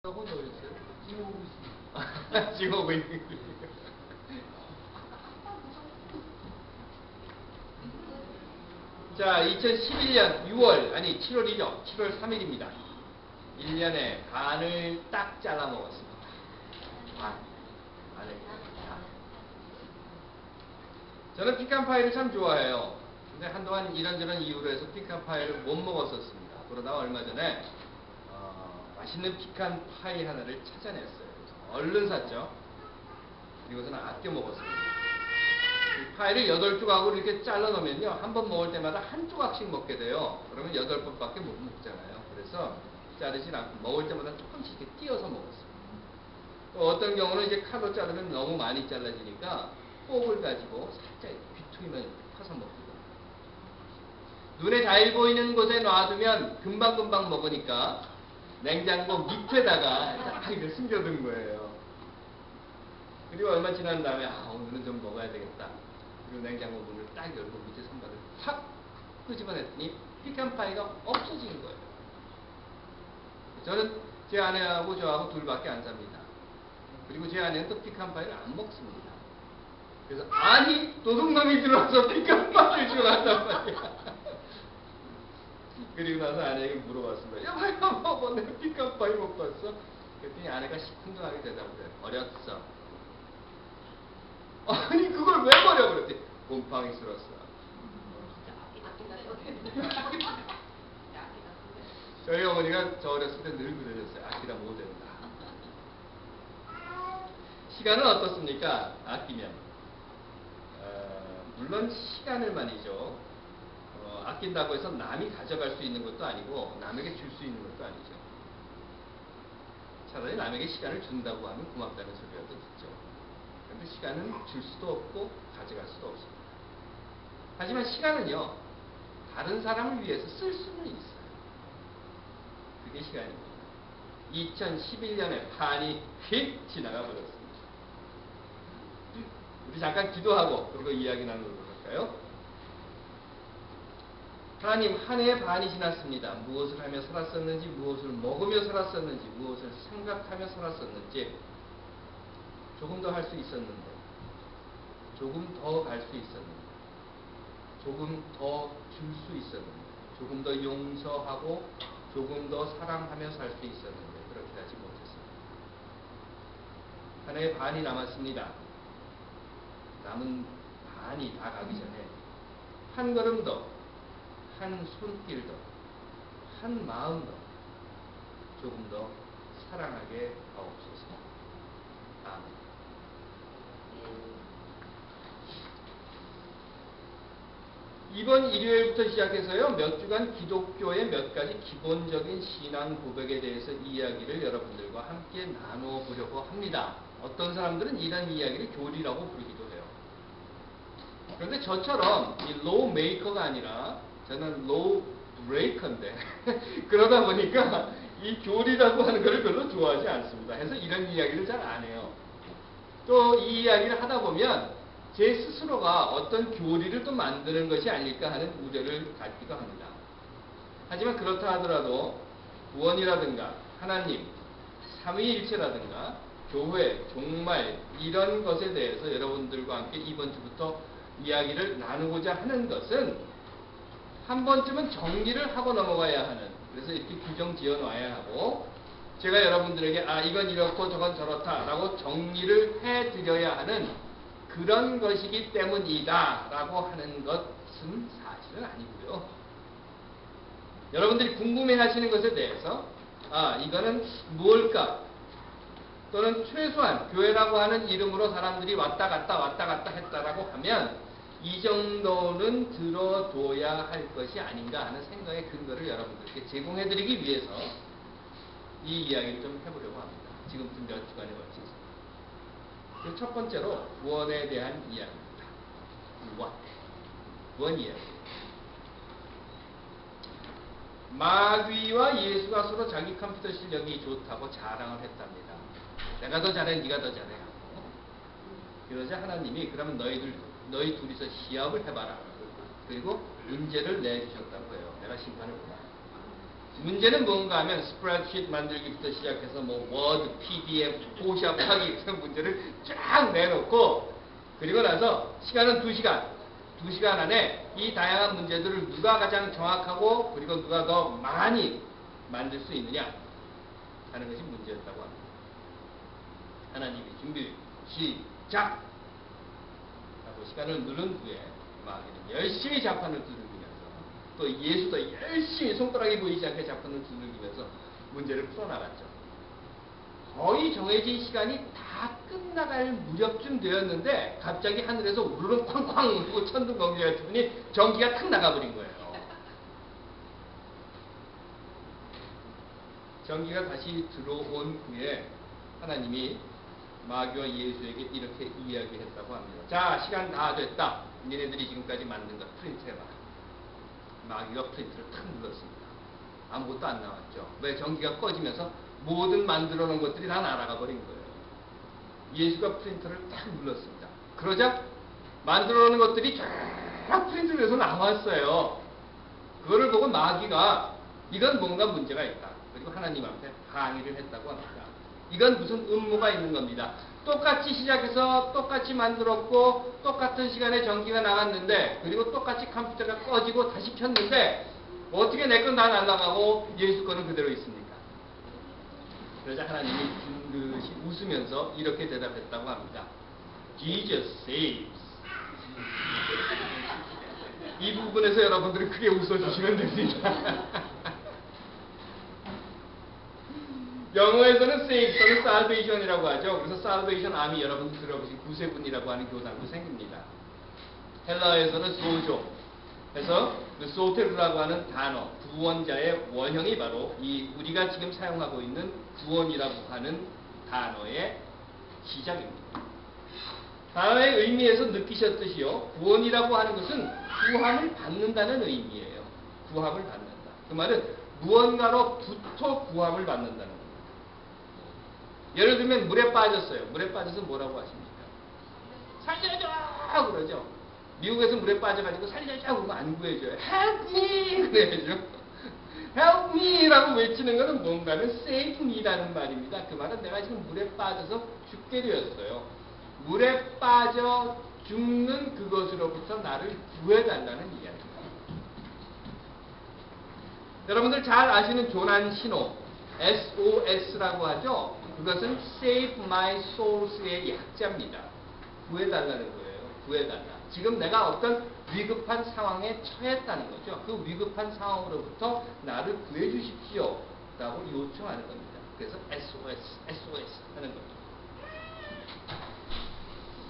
하고 넣었어요. 지금 오고 있습니다. 지금 오고 있는 거예요. 자, 2011년 6월, 아니 7월이죠. 7월 3일입니다. 1년에 반을 딱 잘라 먹었습니다. 반을 딱. 저는 피칸파이를 참 좋아해요. 근데 한동안 이런저런 이유로 해서 피칸파이를 못 먹었었습니다. 그러다가 얼마 전에 맛있는 피칸파이 하나를 찾아냈어요. 그래서 얼른 샀죠. 그리고서는 아껴 먹었습니다. 이 파이를 8조각으로 이렇게 잘라 놓으면요, 한 번 먹을 때마다 한 조각씩 먹게 돼요. 그러면 8번밖에 못 먹잖아요. 그래서 자르진 않고 먹을 때마다 조금씩 이렇게 띄어서 먹었습니다. 또 어떤 경우는 이제 칼로 자르면 너무 많이 잘라지니까 폭을 가지고 살짝 귀퉁이만 파서 먹기도 합니다. 눈에 잘 보이는 곳에 놔두면 금방금방 먹으니까 냉장고 밑에다가 딱 이렇게 숨겨둔 거예요. 그리고 얼마 지난 다음에 오늘은 좀 먹어야 되겠다. 그리고 냉장고 문을 딱 열고 밑에 선반을 탁 끄집어냈더니 피칸파이가 없어진 거예요. 저는 제 아내하고 저하고 둘밖에 안 삽니다. 그리고 제 아내는 또 피칸파이를 안 먹습니다. 그래서 아니 도둑놈이 들어와서 피칸파이를 주워갔단 말이야. 그리고 나서 아내에게 물어봤습니다. 야, 내가 먹어. 내가 피칸파이 못 봤어? 그랬더니 아내가 시큰둥하게 대답을 해요. 버렸어. 아니, 그걸 왜 버려? 그랬더니 곰팡이 쓸었어. 저희 어머니가 저 어렸을 때 늘 그러셨어요. 아끼다 못 된다. 시간은 어떻습니까? 아끼면. 물론 시간을 말이죠. 아낀다고 해서 남이 가져갈 수 있는 것도 아니고 남에게 줄 수 있는 것도 아니죠. 차라리 남에게 시간을 준다고 하면 고맙다는 소리라도 듣죠. 그런데 시간은 줄 수도 없고 가져갈 수도 없습니다. 하지만 시간은요, 다른 사람을 위해서 쓸 수는 있어요. 그게 시간입니다. 2011년에 반이 휙 지나가 버렸습니다. 우리 잠깐 기도하고 그리고 이야기 나누도록 할까요? 하나님, 한 해의 반이 지났습니다. 무엇을 하며 살았었는지, 무엇을 먹으며 살았었는지, 무엇을 생각하며 살았었는지, 조금 더 할 수 있었는데, 조금 더 갈 수 있었는데, 조금 더 줄 수 있었는데, 조금 더 용서하고, 조금 더 사랑하며 살 수 있었는데, 그렇게 하지 못했습니다. 한 해의 반이 남았습니다. 남은 반이 다 가기 전에, 한 걸음 더, 한 손길 더, 한 마음 더, 조금 더 사랑하게 하옵소서. 아멘. 이번 일요일부터 시작해서요, 몇 주간 기독교의 몇 가지 기본적인 신앙 고백에 대해서 이야기를 여러분들과 함께 나누어 보려고 합니다. 어떤 사람들은 이런 이야기를 교리라고 부르기도 해요. 그런데 저처럼 이 로우 메이커가 아니라 저는 로우 브레이커인데 그러다 보니까 이 교리라고 하는 것을 별로 좋아하지 않습니다. 해서 이런 이야기를 잘 안 해요. 또 이 이야기를 하다 보면 제 스스로가 어떤 교리를 또 만드는 것이 아닐까 하는 우려를 갖기도 합니다. 하지만 그렇다 하더라도 구원이라든가 하나님, 삼위일체라든가 교회, 종말 이런 것에 대해서 여러분들과 함께 이번 주부터 이야기를 나누고자 하는 것은 한 번쯤은 정리를 하고 넘어가야 하는, 그래서 이렇게 규정 지어 놔야 하고, 제가 여러분들에게 이건 이렇고 저건 저렇다 라고 정리를 해드려야 하는 그런 것이기 때문이다 라고 하는 것은 사실은 아니고요. 여러분들이 궁금해 하시는 것에 대해서 이거는 무엇일까, 또는 최소한 교회라고 하는 이름으로 사람들이 왔다 갔다 했다라고 하면 이 정도는 들어둬야 할 것이 아닌가 하는 생각의 근거를 여러분들께 제공해드리기 위해서 이 이야기를 좀 해보려고 합니다. 지금부터 몇 주간에 걸쳐서. 그리고 첫 번째로 구원에 대한 이야기입니다. 구원 이야기. 마귀와 예수가 서로 자기 컴퓨터 실력이 좋다고 자랑을 했답니다. 내가 더 잘해, 네가 더 잘해 하고. 그러자 하나님이 그러면 너희 둘이서 시합을 해봐라. 그리고 문제를 내주셨다고 해요. 내가 심판을 보라. 문제는 뭔가 하면 스프레드시트 만들기부터 시작해서 뭐 워드, PDF, 포샵 하기 같은 문제를 쫙 내놓고 그리고 나서 시간은 2시간. 2시간 안에 이 다양한 문제들을 누가 가장 정확하고 그리고 누가 더 많이 만들 수 있느냐 하는 것이 문제였다고 합니다. 하나님이 준비, 시작! 하고 시간을 누른 후에 마귀는 열심히 자판을 두들기면서 또 예수도 열심히 손가락이 보이지 않게 자판을 두들기면서 문제를 풀어나갔죠. 거의 정해진 시간이 다 끝나갈 무렵쯤 되었는데 갑자기 하늘에서 우르르 쾅쾅 하고 천둥번개가 뜨더니 전기가 탁 나가버린 거예요. 전기가 다시 들어온 후에 하나님이 마귀와 예수에게 이렇게 이야기했다고 합니다. 자, 시간 다 됐다. 니네들이 지금까지 만든 거 프린트해봐. 마귀가 프린트를 탁 눌렀습니다. 아무것도 안 나왔죠. 왜? 전기가 꺼지면서 모든 만들어 놓은 것들이 다 날아가 버린 거예요. 예수가 프린터를 탁 눌렀습니다. 그러자 만들어 놓은 것들이 쫙 프린트를 해서 나왔어요. 그거를 보고 마귀가 이건 뭔가 문제가 있다. 그리고 하나님 앞에 항의를 했다고 합니다. 이건 무슨 음모가 있는 겁니다. 똑같이 시작해서 똑같이 만들었고 똑같은 시간에 전기가 나갔는데 그리고 똑같이 컴퓨터가 꺼지고 다시 켰는데 어떻게 내 건 다 날아가고 예수 거는 그대로 있습니까? 그러자 하나님이 든듯이 웃으면서 이렇게 대답했다고 합니다. Jesus saves. 이 부분에서 여러분들이 크게 웃어주시면 됩니다. 영어에서는 save 또는 salvation이라고 하죠. 그래서 salvation 암이 여러분들 들어보신 구세군이라고 하는 교단도 생깁니다. 헬라어에서는 소조 해서 그 소테르라고 하는 단어, 구원자의 원형이 바로 이 우리가 지금 사용하고 있는 구원이라고 하는 단어의 시작입니다. 단어의 의미에서 느끼셨듯이요. 구원이라고 하는 것은 구함을 받는다는 의미예요. 구함을 받는다. 그 말은 무언가로부터 구함을 받는다는 겁니다. 예를 들면 물에 빠졌어요. 물에 빠져서 뭐라고 하십니까? 살려줘! 그러죠. 미국에서 물에 빠져가지고 살려줘! 그러면 안 구해줘요. Help me! 그래야죠. Help me! 라고 외치는 것은 뭔가는 save me라는 말입니다. 그 말은 내가 지금 물에 빠져서 죽게 되었어요. 물에 빠져 죽는 그것으로부터 나를 구해달라는 이야기입니다. 여러분들 잘 아시는 조난 신호 SOS라고 하죠. 그것은 Save My Souls의 약자입니다. 구해달라는 거예요. 구해달라. 지금 내가 어떤 위급한 상황에 처했다는 거죠. 그 위급한 상황으로부터 나를 구해주십시오 라고 요청하는 겁니다. 그래서 SOS 하는 겁니다.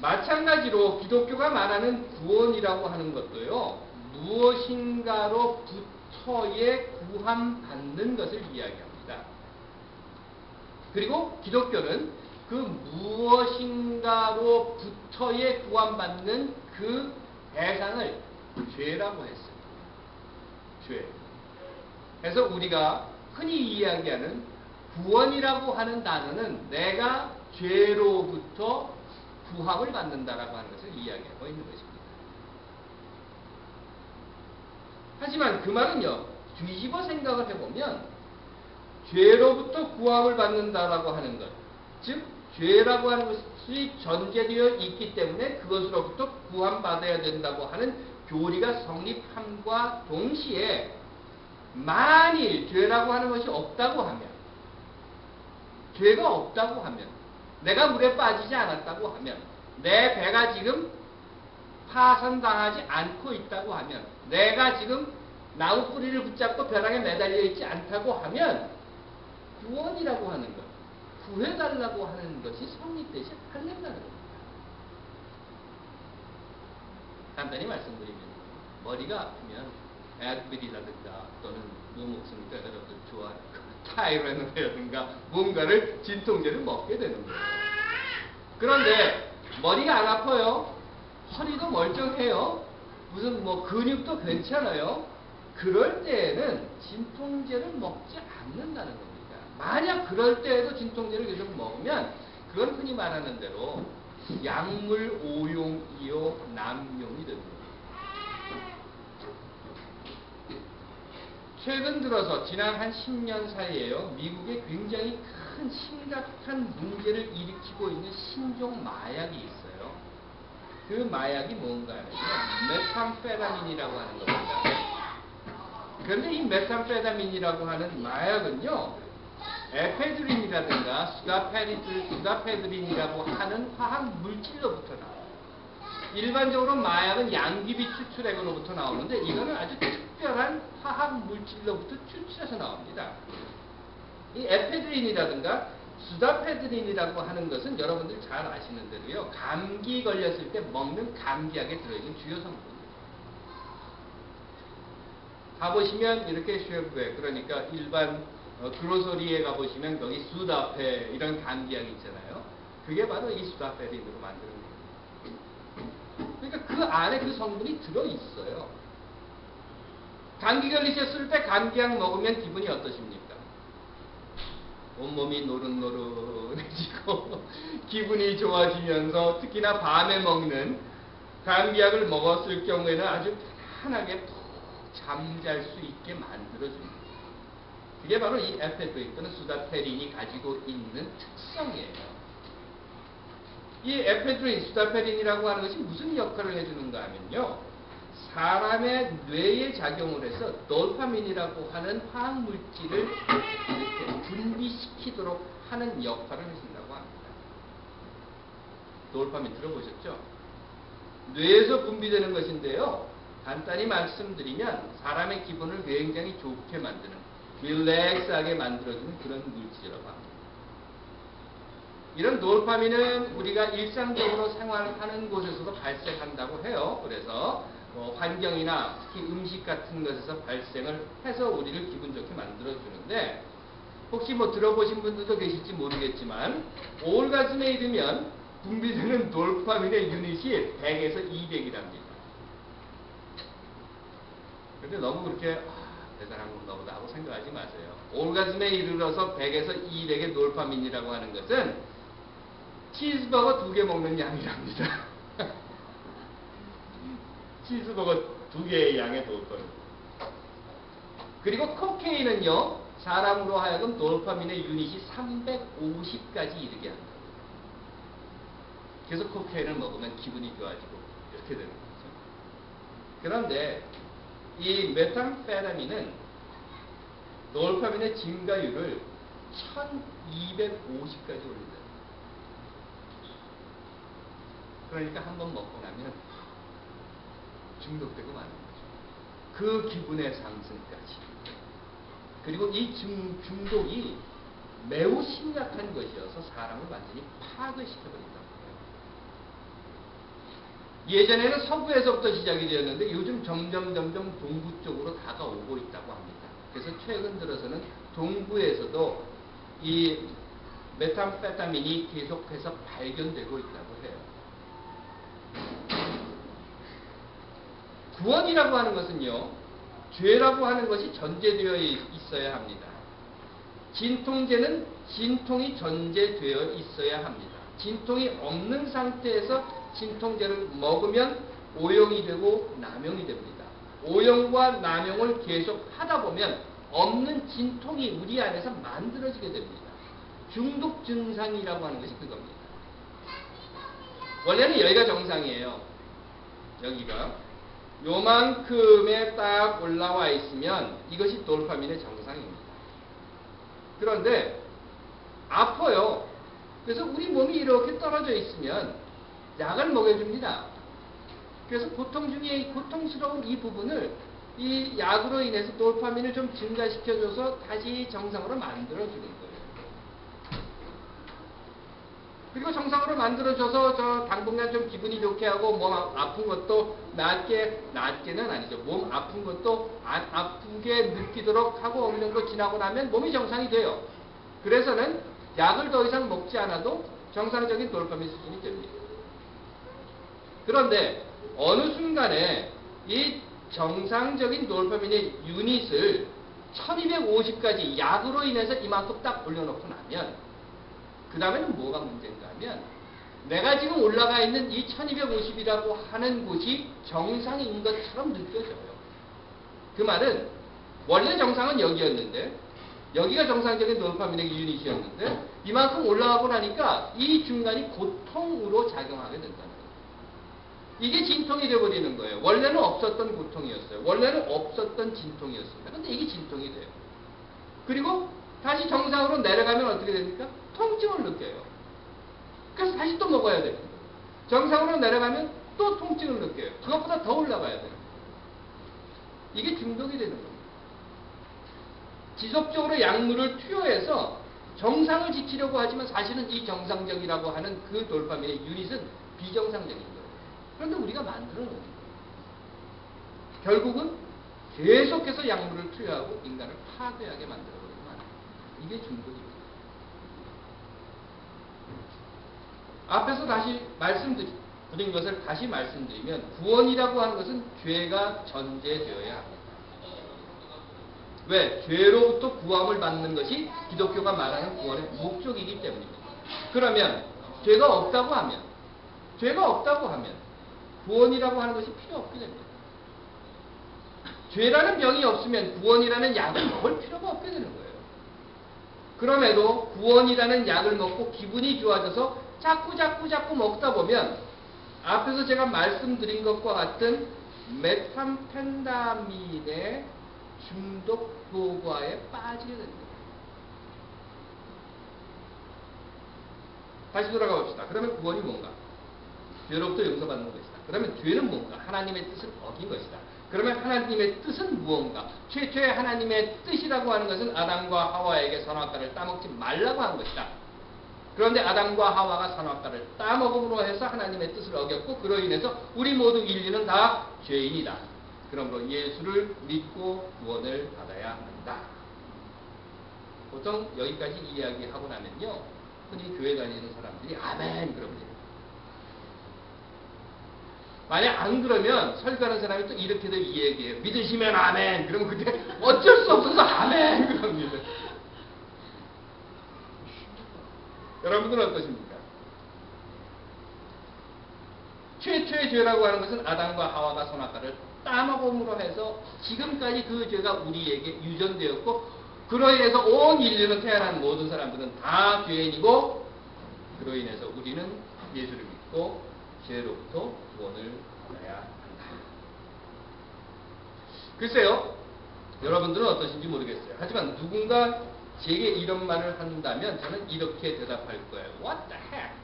마찬가지로 기독교가 말하는 구원이라고 하는 것도요. 무엇인가로부터의 구함받는 것을 이야기합니다. 그리고 기독교는 그 무엇인가로부터의 구원받는 그 대상을 죄라고 했습니다. 죄. 그래서 우리가 흔히 이야기하는 구원이라고 하는 단어는 내가 죄로부터 구함을 받는다라고 하는 것을 이야기하고 있는 것입니다. 하지만 그 말은요, 뒤집어 생각을 해보면 죄로부터 구함을 받는다라고 하는 것, 즉 죄라고 하는 것이 전제되어 있기 때문에 그것으로부터 구함받아야 된다고 하는 교리가 성립함과 동시에 만일 죄라고 하는 것이 없다고 하면, 죄가 없다고 하면, 내가 물에 빠지지 않았다고 하면, 내 배가 지금 파손당하지 않고 있다고 하면, 내가 지금 나무 뿌리를 붙잡고 벼랑에 매달려 있지 않다고 하면 구원이라고 하는 것, 구해달라고 하는 것이 성립되지 않는다는 겁니다. 간단히 말씀드리면 머리가 아프면 애드빌이라든가 또는 뭐 먹습니까? 여러분들 좋아하는 타이레놀이라든가 뭔가를 진통제를 먹게 되는 거예요. 그런데 머리가 안 아파요. 허리도 멀쩡해요. 무슨 뭐 근육도 괜찮아요. 그럴 때에는 진통제를 먹지 않는다는 겁니다. 만약 그럴 때에도 진통제를 계속 먹으면 그건 흔히 말하는 대로 약물 오용이요 남용이 됩니다. 최근 들어서 지난 한 10년 사이에요. 미국에 굉장히 큰 심각한 문제를 일으키고 있는 신종 마약이 있어요. 그 마약이 뭔가 하면요. 메탐페타민이라고 하는 겁니다. 그런데 이 메탐페타민이라고 하는 마약은요. 에페드린이라든가 수다페드린이라고 하는 화학 물질로부터 나와요. 일반적으로 마약은 양귀비 추출액으로부터 나오는데 이거는 아주 특별한 화학 물질로부터 추출해서 나옵니다. 이 에페드린이라든가 수다페드린이라고 하는 것은 여러분들 잘 아시는 대로요. 감기 걸렸을 때 먹는 감기약에 들어있는 주요 성분입니다. 가보시면 이렇게 쉐브에 그러니까 일반 그로서리에 가보시면 거기 수다페 이런 감기약이 있잖아요. 그게 바로 이 수다페린으로 만드는 거예요. 그러니까 그 안에 그 성분이 들어있어요. 감기 걸리셨을 때 감기약 먹으면 기분이 어떠십니까? 온몸이 노릇노릇해지고 기분이 좋아지면서 특히나 밤에 먹는 감기약을 먹었을 경우에는 아주 편하게 푹 잠잘 수 있게 만들어줍니다. 그게 바로 이 에페드린 또는 수다페린이 가지고 있는 특성이에요. 이 에페드린, 수다페린이라고 하는 것이 무슨 역할을 해주는가 하면요. 사람의 뇌에 작용을 해서 도파민이라고 하는 화학물질을 이렇게 분비시키도록 하는 역할을 해준다고 합니다. 도파민 들어보셨죠? 뇌에서 분비되는 것인데요. 간단히 말씀드리면 사람의 기분을 굉장히 좋게 만드는, 릴렉스하게 만들어주는 그런 물질이라고 합니다. 이런 도파민은 우리가 일상적으로 생활하는 곳에서도 발생한다고 해요. 그래서 환경이나 특히 음식 같은 것에서 발생을 해서 우리를 기분 좋게 만들어주는데 혹시 들어보신 분들도 계실지 모르겠지만 오르가즘에 이르면 분비되는 도파민의 유닛이 100에서 200이랍니다. 그런데 너무 그렇게 대단한 건가 보다 하고 생각하지 마세요. 오르가즘에 이르러서 100에서 200의 도파민이라고 하는 것은 치즈버거 2개 먹는 양이랍니다. 치즈버거 2개의 양의 도파민. 그리고 코케인은요, 사람으로 하여금 도파민의 유닛이 350까지 이르게 한다. 그래서 코케인을 먹으면 기분이 좋아지고 이렇게 되는 거죠. 그런데 이 메탐페타민은 도파민의 증가율을 1250까지 올린다. 그러니까 한번 먹고 나면 중독되고 마는 거죠. 그 기분의 상승까지. 그리고 이 중독이 매우 심각한 것이어서 사람을 완전히 파괴 시켜버린다고 해요. 예전에는 서부에서부터 시작이 되었는데 요즘 점점 동부 쪽으로 다가오고 있다고 합니다. 그래서 최근 들어서는 동부에서도 이 메탐페타민이 계속해서 발견되고 있다고 해요. 구원이라고 하는 것은요, 죄라고 하는 것이 전제되어 있어야 합니다. 진통제는 진통이 전제되어 있어야 합니다. 진통이 없는 상태에서 진통제를 먹으면 오용이 되고 남용이 됩니다. 오용과 남용을 계속 하다 보면 없는 진통이 우리 안에서 만들어지게 됩니다. 중독 증상이라고 하는 것이 그겁니다. 원래는 여기가 정상이에요. 여기가. 요만큼에 딱 올라와 있으면 이것이 도파민의 정상입니다. 그런데 아파요. 그래서 우리 몸이 이렇게 떨어져 있으면 약을 먹여줍니다. 그래서 고통 중에 고통스러운 이 부분을 이 약으로 인해서 도파민을 좀 증가시켜줘서 다시 정상으로 만들어주는 거예요. 그리고 정상으로 만들어줘서 저 당분간 좀 기분이 좋게 하고 몸 아픈 것도 낫게는 아니죠. 몸 아픈 것도 안 아프게 느끼도록 하고 어느 정도 지나고 나면 몸이 정상이 돼요. 그래서는 약을 더 이상 먹지 않아도 정상적인 도파민 수준이 됩니다. 그런데 어느 순간에 이 정상적인 도파민의 유닛을 1250까지 약으로 인해서 이만큼 딱 올려놓고 나면 그 다음에는 뭐가 문제인가 하면 내가 지금 올라가 있는 이 1250이라고 하는 곳이 정상인 것처럼 느껴져요. 그 말은 원래 정상은 여기였는데 여기가 정상적인 도파민의 유닛이었는데 이만큼 올라가고 나니까 이 중간이 고통으로 작용하게 된다는 거예요. 이게 진통이 되어버리는 거예요. 원래는 없었던 고통이었어요. 원래는 없었던 진통이었습니다. 근데 이게 진통이 돼요. 그리고 다시 정상으로 내려가면 어떻게 됩니까? 통증을 느껴요. 그래서 다시 또 먹어야 됩니다. 정상으로 내려가면 또 통증을 느껴요. 그것보다 더 올라가야 돼요. 이게 중독이 되는 겁니다. 지속적으로 약물을 투여해서 정상을 지키려고 하지만 사실은 이 정상적이라고 하는 그 도파민의 유닛은 비정상적인 거예요. 그런데 우리가 만들어 놓은 거예요. 결국은 계속해서 약물을 투여하고 인간을 파괴하게 만들어버리는 거예요. 이게 중독입니다. 앞에서 다시 말씀드린 것을 다시 말씀드리면 구원이라고 하는 것은 죄가 전제되어야 합니다. 왜? 죄로부터 구함을 받는 것이 기독교가 말하는 구원의 목적이기 때문입니다. 그러면 죄가 없다고 하면 구원이라고 하는 것이 필요 없게 됩니다. 죄라는 병이 없으면 구원이라는 약을 먹을 필요가 없게 되는 거예요. 그럼에도 구원이라는 약을 먹고 기분이 좋아져서 자꾸 먹다 보면 앞에서 제가 말씀드린 것과 같은 메탐펜다민의 중독 효과에 빠지게 됩니다. 다시 돌아가 봅시다. 그러면 구원이 뭔가? 죄로부터 용서받는 것이다. 그러면 죄는 뭔가? 하나님의 뜻을 어긴 것이다. 그러면 하나님의 뜻은 무언가? 최초의 하나님의 뜻이라고 하는 것은 아담과 하와에게 선악과를 따먹지 말라고 한 것이다. 그런데 아담과 하와가 선악과를 따먹음으로 해서 하나님의 뜻을 어겼고 그로 인해서 우리 모두 인류는 다 죄인이다. 그러므로 예수를 믿고 구원을 받아야 한다. 보통 여기까지 이야기하고 나면요. 흔히 교회 다니는 사람들이 아멘 그럽니다. 만약 안 그러면 설교하는 사람이 또 이렇게도 이야기해요. 믿으시면 아멘. 그러면 그때 어쩔 수 없어서 아멘 그럽니다. 여러분들은 어떠십니까? 최초의 죄라고 하는 것은 아담과 하와가 선악과를 따먹음으로 해서 지금까지 그 죄가 우리에게 유전되었고 그로 인해서 온 인류는 태어난 모든 사람들은 다 죄인이고 그로 인해서 우리는 예수를 믿고 죄로부터 구원을 받아야 한다. 글쎄요. 여러분들은 어떠신지 모르겠어요. 하지만 누군가 제게 이런 말을 한다면 저는 이렇게 대답할 거예요. What the heck?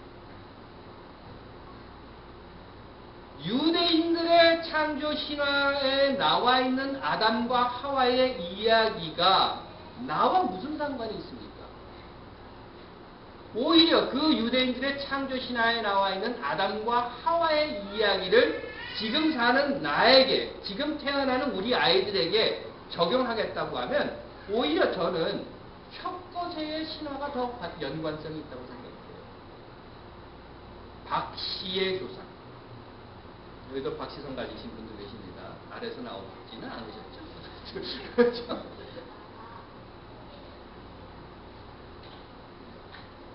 유대인들의 창조 신화에 나와 있는 아담과 하와의 이야기가 나와 무슨 상관이 있습니까? 오히려 그 유대인들의 창조 신화에 나와 있는 아담과 하와의 이야기를 지금 사는 나에게, 지금 태어나는 우리 아이들에게 적용하겠다고 하면 오히려 저는 혁거제의 신화가 더 연관성이 있다고 생각해요. 박씨의 조상. 여기도 박씨성 가지신 분들 계십니다. 아래서 나오지는 않으셨죠? 그렇죠?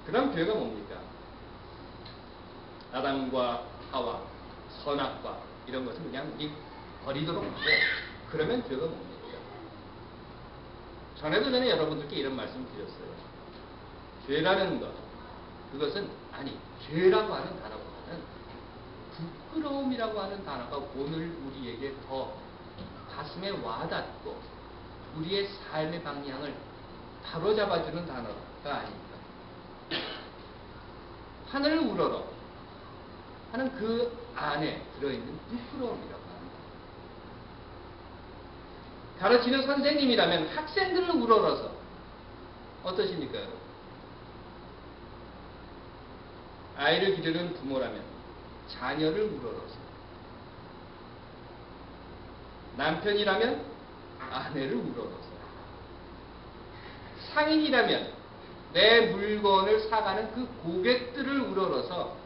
그럼 죄가 뭡니까? 아담과 하와, 선악과 이런 것은 그냥 우리 버리도록 하고 그러면 죄가 뭡니까? 전에도 전에 여러분들께 이런 말씀 드렸어요. 죄라는 것, 그것은 죄라고 하는 단어보다는 부끄러움이라고 하는 단어가 오늘 우리에게 더 가슴에 와닿고 우리의 삶의 방향을 바로잡아주는 단어가 아닙니다. 하늘을 우러러 하는 그 안에 들어있는 부끄러움이라고 합니다. 가르치는 선생님이라면 학생들을 우러러서 어떠십니까? 아이를 기르는 부모라면 자녀를 우러러서 남편이라면 아내를 우러러서 상인이라면 내 물건을 사가는 그 고객들을 우러러서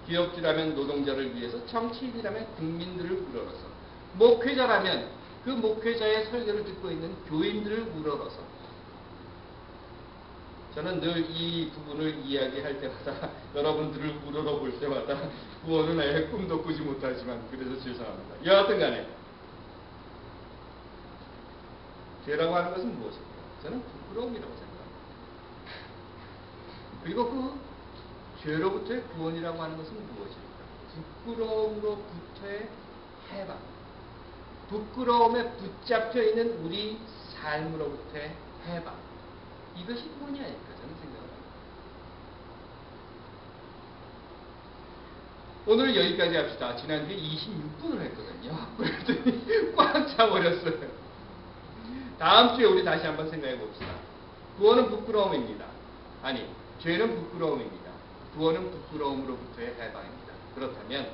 기업주라면 노동자를 위해서 정치인이라면 국민들을 우러러서 목회자라면 그 목회자의 설교를 듣고 있는 교인들을 우러러서 저는 늘 이 부분을 이야기할 때마다 여러분들을 우러러 볼 때마다 구원은 아예 꿈도 꾸지 못하지만 그래서 죄송합니다. 여하튼 간에 죄라고 하는 것은 무엇일까요? 저는 부끄러움이라고 생각합니다. 그리고 그 죄로부터의 구원이라고 하는 것은 무엇일까요? 부끄러움으로부터의 해방. 부끄러움에 붙잡혀 있는 우리 삶으로부터의 해방. 이것이 구원이 아닐까 저는 생각합니다. 오늘 여기까지 합시다. 지난주에 26분을 했거든요. 그랬더니 꽉 차버렸어요. 다음 주에 우리 다시 한번 생각해 봅시다. 구원은 부끄러움입니다. 아니, 죄는 부끄러움입니다. 구원은 부끄러움으로부터의 해방입니다. 그렇다면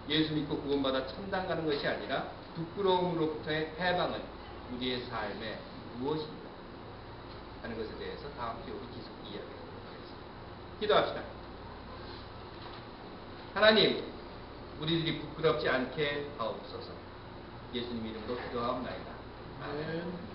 예수 믿고 구원받아 천당 가는 것이 아니라 부끄러움으로부터의 해방은 우리의 삶에 무엇인가 하는 것에 대해서 다음 주에 우리 계속 이야기하도록 하겠습니다. 기도합시다. 하나님, 우리들이 부끄럽지 않게 하옵소서. 예수님 이름으로 기도하옵나이다. 아멘.